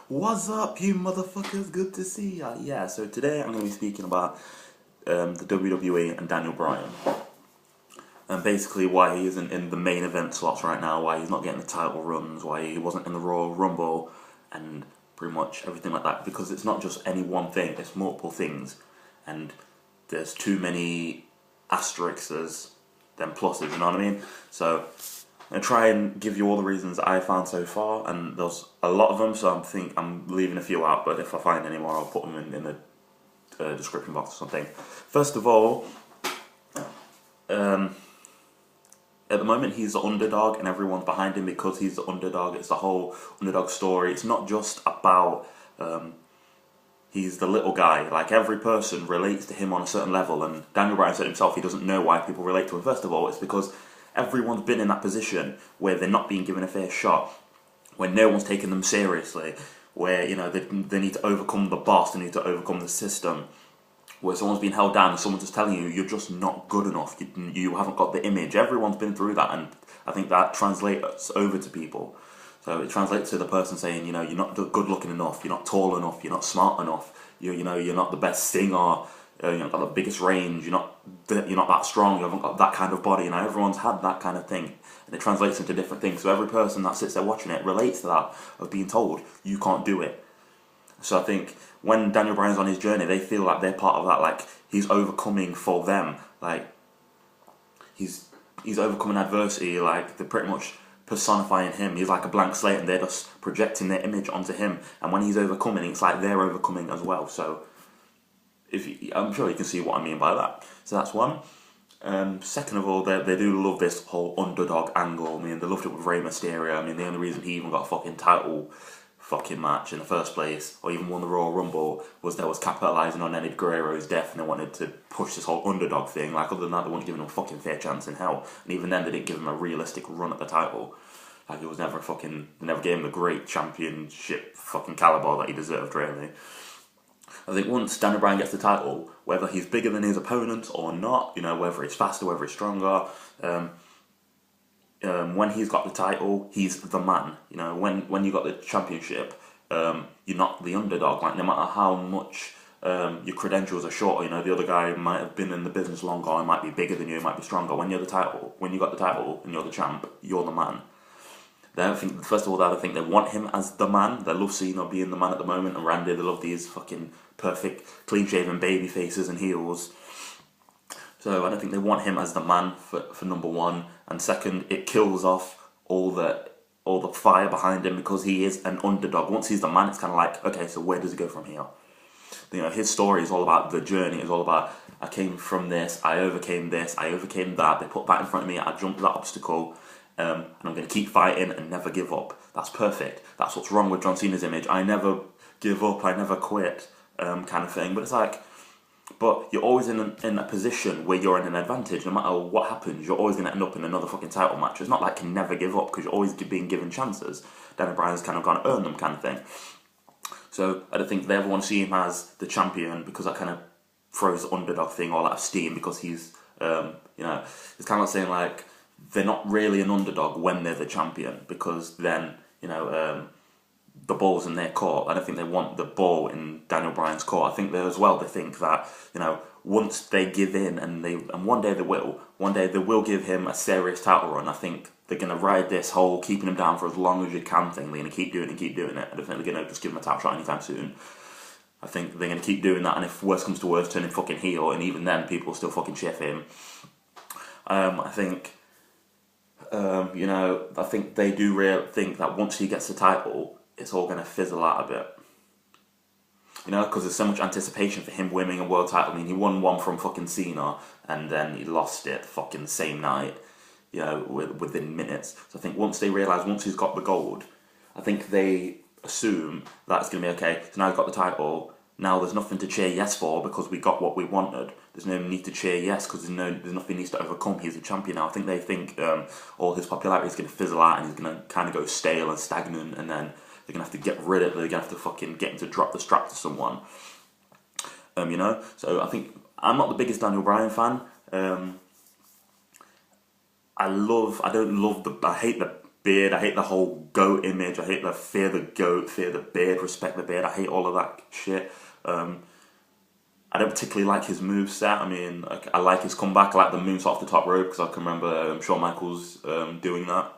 What's up, you motherfuckers? Good to see ya. Yeah, so today I'm going to be speaking about the WWE and Daniel Bryan. And basically why he isn't in the main event slots right now, why he's not getting the title runs, why he wasn't in the Royal Rumble, and pretty much everything like that. Because it's not just any one thing, it's multiple things. And there's too many asterisks than pluses, you know what I mean? So I'm going to try and give you all the reasons I found so far, and there's a lot of them, so I think I'm leaving a few out, but if I find any more, I'll put them in the description box or something. First of all, at the moment he's the underdog and everyone's behind him because he's the underdog. It's the whole underdog story. It's not just about he's the little guy. Like, every person relates to him on a certain level, and Daniel Bryan said himself he doesn't know why people relate to him. First of all, it's because everyone's been in that position where they're not being given a fair shot, where no one's taking them seriously, where, you know, they need to overcome the boss, they need to overcome the system, where someone's been held down and someone's just telling you you're just not good enough, you haven't got the image. Everyone's been through that, and I think that translates over to people. So it translates to the person saying, you know, you're not good looking enough, you're not tall enough, you're not smart enough, you know, you're not the best singer, you've not got the biggest range, you're not that strong, you haven't got that kind of body. You know, everyone's had that kind of thing, and it translates into different things. So every person that sits there watching it relates to that, of being told you can't do it. So I think when Daniel Bryan's on his journey, they feel like they're part of that. Like, he's overcoming for them. Like, he's overcoming adversity. Like, they're pretty much personifying him. He's like a blank slate, and they're just projecting their image onto him. And when he's overcoming, it's like they're overcoming as well. So I'm sure you can see what I mean by that. So that's one. Second of all, they do love this whole underdog angle. I mean, they loved it with Rey Mysterio. I mean, the only reason he even got a fucking title match in the first place, or even won the Royal Rumble, was capitalising on Eddie Guerrero's death, and they wanted to push this whole underdog thing. Like, other than that, they weren't giving him a fucking fair chance in hell. And even then, they didn't give him a realistic run at the title. Like, it was never they never gave him the great championship fucking caliber that he deserved, really. I think once Daniel Bryan gets the title, whether he's bigger than his opponent or not, you know, whether he's faster, whether he's stronger, when he's got the title, he's the man. You know, when you got the championship, you're not the underdog. Like, no matter how much your credentials are short, you know, the other guy might have been in the business longer, or might be bigger than you, might be stronger. When you got the title and you're the champ, you're the man. First of all, I don't think they want him as the man. They love Cena being the man at the moment, and Randy. They love these fucking perfect, clean-shaven baby faces and heels. So I don't think they want him as the man for number one. And second, it kills off all the fire behind him, because he is an underdog. Once he's the man, it's kind of like, okay, so where does he go from here? You know, his story is all about the journey. It's all about, I came from this, I overcame that. They put that in front of me, I jumped that obstacle. And I'm going to keep fighting and never give up. That's perfect. That's what's wrong with John Cena's image. I never give up, I never quit, kind of thing. But it's like, but you're always in a position where you're in an advantage. No matter what happens, you're always going to end up in another fucking title match. It's not like you never give up, because you're always being given chances. Daniel Bryan's kind of gone to earn them, kind of thing. So I don't think they ever want to see him as the champion, because that kind of throws the underdog thing all out of steam, because he's, you know, it's kind of like saying, like, they're not really an underdog when they're the champion, because then, you know, the ball's in their court. I don't think they want the ball in Daniel Bryan's court. I think they think that, you know, once they give in, and one day they will give him a serious title run. I think they're going to ride this whole keeping him down for as long as you can thing. They're going to keep doing it and keep doing it. I don't think they're going to just give him a title shot anytime soon. I think they're going to keep doing that, and if worse comes to worse, turn him fucking heel, and even then people will still fucking cheer for him. I think... you know, I think they do think that once he gets the title, it's all going to fizzle out a bit. You know, because there's so much anticipation for him winning a world title. I mean, he won one from fucking Cena, and then he lost it fucking the same night, you know, within minutes. So I think once he's got the gold, I think they assume that it's going to be okay. So now he's got the title. Now there's nothing to cheer yes for, because we got what we wanted. There's no need to cheer yes, because there's nothing he needs to overcome. He's a champion now. I think they think all his popularity is going to fizzle out, and he's going to kind of go stale and stagnant, and then they're going to have to get rid of it. They're going to have to fucking get him to drop the strap to someone. You know? So I think, I'm not the biggest Daniel Bryan fan. I hate the beard. I hate the whole goat image. I hate the fear the goat, fear the beard, respect the beard. I hate all of that shit. I don't particularly like his moveset. I mean, I like his comeback. I like the moonsault off the top rope because I can remember Shawn Michaels doing that.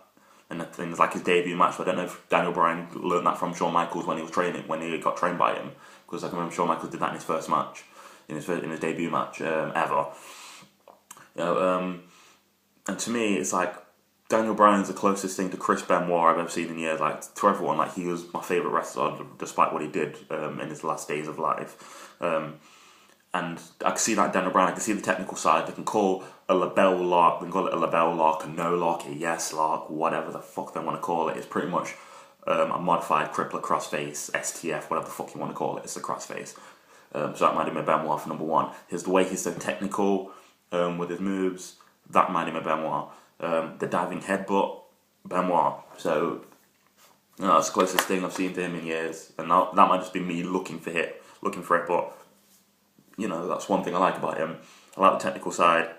And things like his debut match. But I don't know if Daniel Bryan learned that from Shawn Michaels when he was training, when he got trained by him. Because I can remember Shawn Michaels did that in his first match, in his debut match ever. You know, and to me, it's like Daniel Bryan's the closest thing to Chris Benoit I've ever seen in years. Like, to everyone, like, he was my favourite wrestler despite what he did in his last days of life. And I can see that Daniel Bryan, I can see the technical side. They can call a label lock, they can call it a label lock, a no lock, a yes lock, whatever the fuck they want to call it. It's pretty much a modified crippler crossface, STF, whatever the fuck you want to call it. It's a crossface. So that might have been Benoit for number one. The way he's so technical with his moves, that might have been Benoit. The diving headbutt, Benoit. So that's the closest thing I've seen to him in years. And that might just be me looking for it. But you know, that's one thing I like about him. I like the technical side.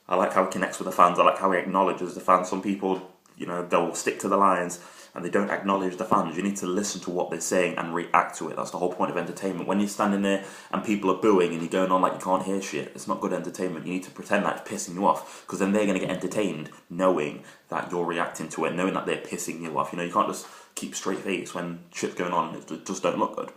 I like how he connects with the fans. I like how he acknowledges the fans. Some people, you know, they'll stick to the lines and they don't acknowledge the fans. You need to listen to what they're saying and react to it. That's the whole point of entertainment. When you're standing there and people are booing and you're going on like you can't hear shit, it's not good entertainment. You need to pretend that it's pissing you off, because then they're going to get entertained knowing that you're reacting to it, knowing that they're pissing you off. You know, you can't just keep straight face when shit's going on. It just don't look good.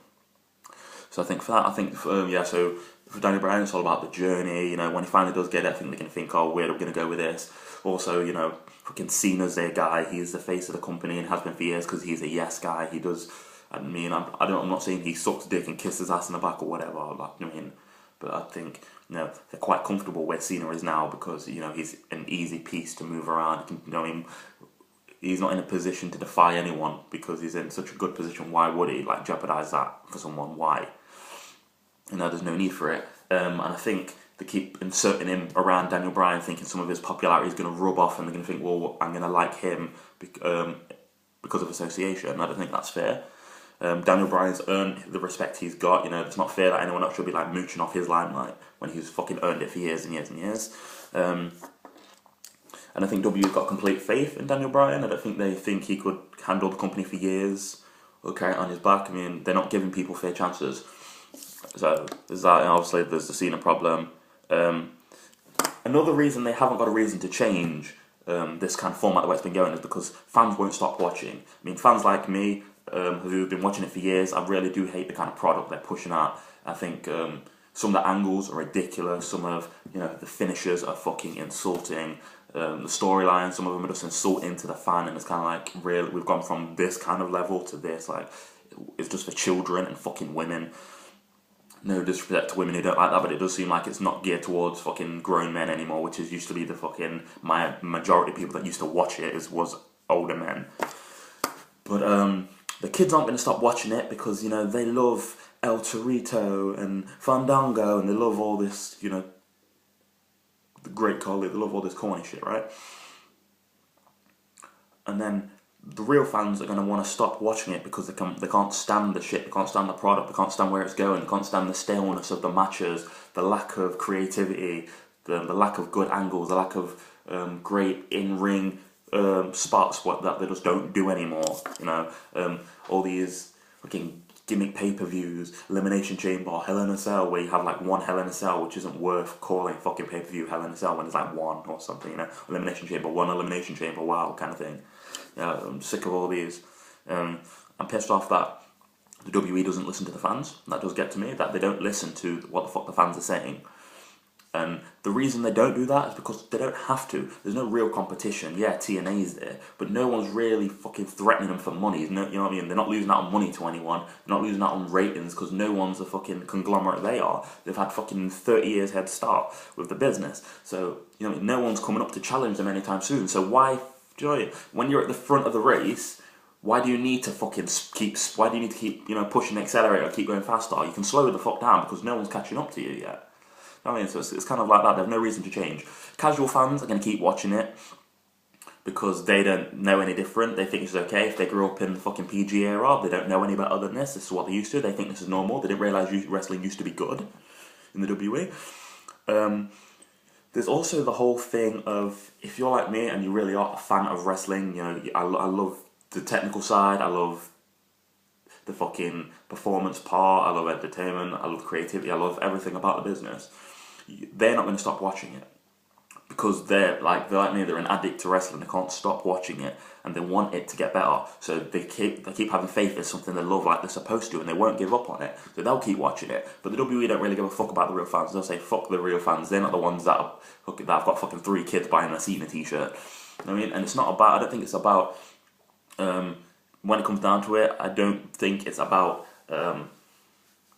So I think for that, so for Daniel Bryan, it's all about the journey. You know, when he finally does get it, I think they're going to think, oh, where are we going to go with this? Also, you know, fucking Cena's their guy. He's the face of the company and has been for years because he's a yes guy. He does. I mean, I'm not saying he sucks dick and kisses ass in the back or whatever. Like, I mean, but I think, you know, they're quite comfortable where Cena is now because, you know, he's an easy piece to move around. You know, he's not in a position to defy anyone because he's in such a good position. Why would he, like, jeopardize that for someone? Why? You know, there's no need for it. And I think they keep inserting him around Daniel Bryan, thinking some of his popularity is going to rub off, and they're going to think, well, I'm going to like him because of association. I don't think that's fair. Daniel Bryan's earned the respect he's got. You know, it's not fair that anyone else should be like mooching off his limelight when he's fucking earned it for years and years and years. And I think WWE's got complete faith in Daniel Bryan. I don't think they think he could handle the company for years or carry it on his back. I mean, they're not giving people fair chances. So there's that, and obviously there's the Cena problem. Another reason they haven't got a reason to change this kind of format the way it's been going is because fans won't stop watching. I mean, fans like me who've been watching it for years, I really do hate the kind of product they're pushing out. I think some of the angles are ridiculous. Some of, you know, the finishers are fucking insulting. The storyline, some of them are just insulting to the fan, and it's kind of like, really, we've gone from this kind of level to this. Like, it's just for children and fucking women. No disrespect to women who don't like that, but it does seem like it's not geared towards fucking grown men anymore, which is used to be the fucking majority of people that used to watch it was older men. But the kids aren't going to stop watching it because, you know, they love El Torito and Fandango, and they love all this, you know, the Great Khali, they love all this corny shit, right? And then the real fans are going to want to stop watching it because they can't stand the shit, they can't stand the product, they can't stand where it's going, they can't stand the staleness of the matches, the lack of creativity, the lack of good angles, the lack of great in-ring spots that they just don't do anymore. You know, all these fucking gimmick pay-per-views, Elimination Chamber, Hell in a Cell, where you have like one Hell in a Cell, which isn't worth calling fucking pay-per-view Hell in a Cell when there's like one or something, you know, Elimination Chamber, one Elimination Chamber, wow, kind of thing. Yeah, I'm sick of all these. I'm pissed off that the WWE doesn't listen to the fans. That does get to me, that they don't listen to what the fuck the fans are saying. And the reason they don't do that is because they don't have to. There's no real competition. Yeah, TNA's there, but no one's really fucking threatening them for money. You know what I mean? They're not losing out on money to anyone. They're not losing out on ratings because no one's a fucking conglomerate they are. They've had fucking 30 years head start with the business. So, you know, no one's coming up to challenge them anytime soon. So why, do you know, when you're at the front of the race, why do you need to keep, you know, pushing the accelerator, keep going faster? You can slow the fuck down because no one's catching up to you yet. I mean, so it's kind of like that. There's no reason to change. Casual fans are going to keep watching it because they don't know any different. They think it's okay. If they grew up in the fucking PG era, they don't know any better than this. This is what they used to. They think this is normal. They didn't realise wrestling used to be good in the WWE. There's also the whole thing of, if you're like me and you really are a fan of wrestling, you know, I love the technical side, I love the fucking performance part, I love entertainment, I love creativity, I love everything about the business. They're not going to stop watching it because they're like me, they're an addict to wrestling. They can't stop watching it and they want it to get better. So they keep having faith it's something they love like they're supposed to, and they won't give up on it. So they'll keep watching it. But the WWE don't really give a fuck about the real fans. They'll say fuck the real fans. They're not the ones that have got fucking 3 kids buying a Cena t-shirt. You know what I mean? And it's not about. I don't think it's about. When it comes down to it, I don't think it's about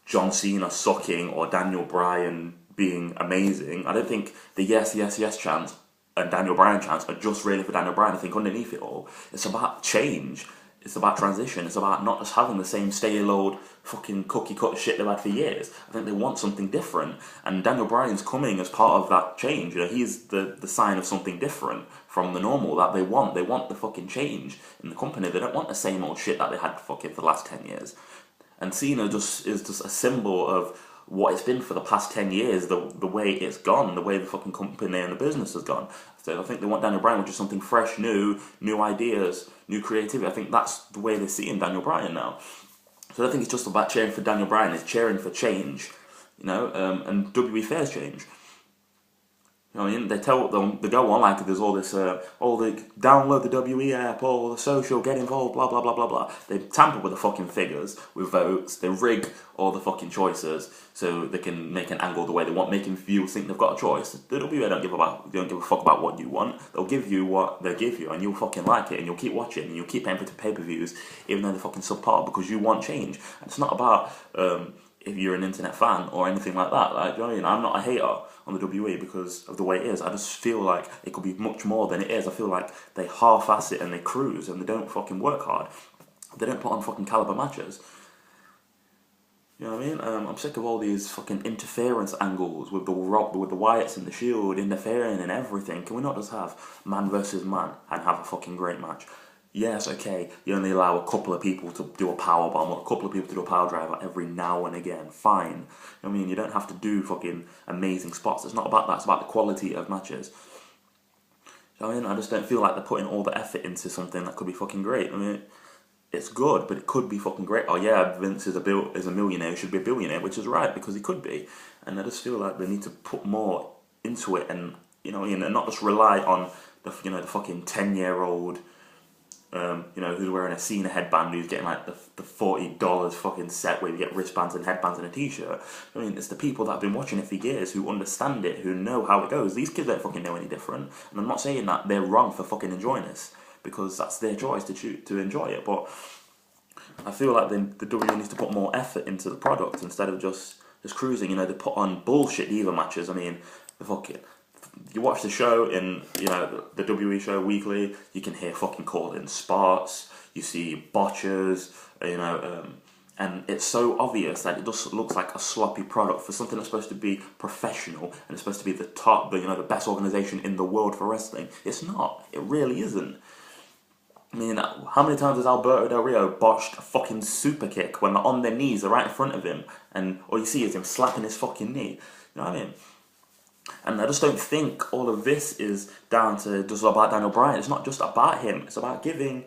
John Cena sucking or Daniel Bryan being amazing. I don't think the yes, yes, yes chants and Daniel Bryan chants are just really for Daniel Bryan. I think underneath it all, it's about change. It's about transition. It's about not just having the same stale old fucking cookie cutter shit they've had for years. I think they want something different. And Daniel Bryan's coming as part of that change. You know, he's the sign of something different from the normal that they want. They want the fucking change in the company. They don't want the same old shit that they had fucking for the last 10 years. And Cena is just a symbol of what it's been for the past 10 years, the way it's gone, the way the fucking company and the business has gone. So I think they want Daniel Bryan, which is something fresh, new ideas, new creativity. I think that's the way they're seeing Daniel Bryan now. So I don't think it's just about cheering for Daniel Bryan, it's cheering for change, you know, and WWE fairs change. You know what I mean? They go on like there's all this, all the download the WWE app, all the social, get involved, blah, blah, blah, blah, blah. They tamper with the fucking figures, with votes, they rig all the fucking choices so they can make an angle the way they want, making viewers think they've got a choice. The WWE don't give a fuck about what you want. They'll give you what they give you and you'll fucking like it and you'll keep watching and you'll keep paying for pay-per-views even though they're fucking subpar because you want change. And it's not about, if you're an internet fan or anything like that. Like, you know what I mean? I'm not a hater on the WWE because of the way it is. I just feel like it could be much more than it is. I feel like they half-ass it and they cruise and they don't fucking work hard. They don't put on fucking caliber matches. You know what I mean? I'm sick of all these fucking interference angles with the Wyatts and the Shield interfering and everything. Can we not just have man versus man and have a fucking great match? Yes, okay, you only allow a couple of people to do a power bomb or a couple of people to do a power driver every now and again. Fine. I mean, you don't have to do fucking amazing spots. It's not about that. It's about the quality of matches. I mean, I just don't feel like they're putting all the effort into something that could be fucking great. I mean, it's good, but it could be fucking great. Oh yeah, Vince is a millionaire, he should be a billionaire, which is right, because he could be. And I just feel like they need to put more into it and, you know, and not just rely on the fucking 10-year-old who's wearing a Cena headband, who's getting like the $40 fucking set where you get wristbands and headbands and a t-shirt. I mean, it's the people that have been watching it for years, who understand it, who know how it goes. These kids don't fucking know any different. And I'm not saying that they're wrong for fucking enjoying this, because that's their choice to enjoy it. But I feel like the WWE needs to put more effort into the product instead of just cruising. You know, they put on bullshit diva matches. I mean, you watch the show in, the WWE show weekly, you can hear fucking call-in spots, you see botches, and it's so obvious that it just looks like a sloppy product for something that's supposed to be professional and it's supposed to be the top, the best organization in the world for wrestling. It's not. It really isn't. I mean, how many times has Alberto Del Rio botched a fucking super kick when they're on their knees, they're right in front of him, and all you see is him slapping his fucking knee? You know what I mean? And I just don't think all of this is down to just about Daniel Bryan. It's not just about him. It's about giving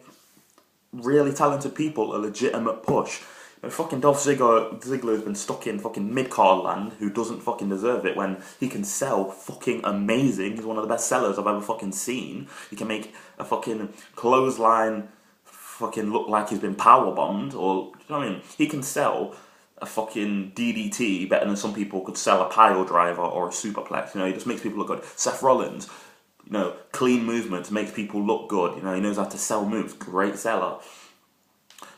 really talented people a legitimate push. Fucking Dolph Ziggler's been stuck in fucking mid-card land, who doesn't fucking deserve it, when he can sell fucking amazing. He's one of the best sellers I've ever fucking seen. He can make a fucking clothesline fucking look like he's been powerbombed, or, you know what I mean? He can sell a fucking DDT better than some people could sell a pile driver or a superplex. He just makes people look good. Seth Rollins, clean movements, makes people look good. He knows how to sell moves. Great seller.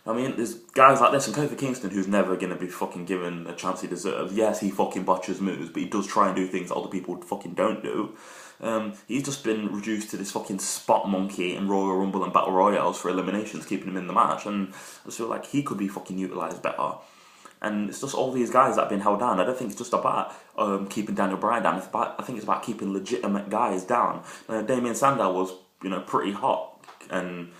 I mean, there's guys like this, and Kofi Kingston, who's never going to be fucking given a chance he deserves. Yes, he fucking botches moves, but he does try and do things that other people fucking don't do. He's just been reduced to this fucking spot monkey in Royal Rumble and Battle Royales for eliminations, keeping him in the match, and I just feel like he could be fucking utilised better. And it's just all these guys that have been held down. I don't think it's just about keeping Daniel Bryan down. I think it's about keeping legitimate guys down. Damien Sandow was, pretty hot, and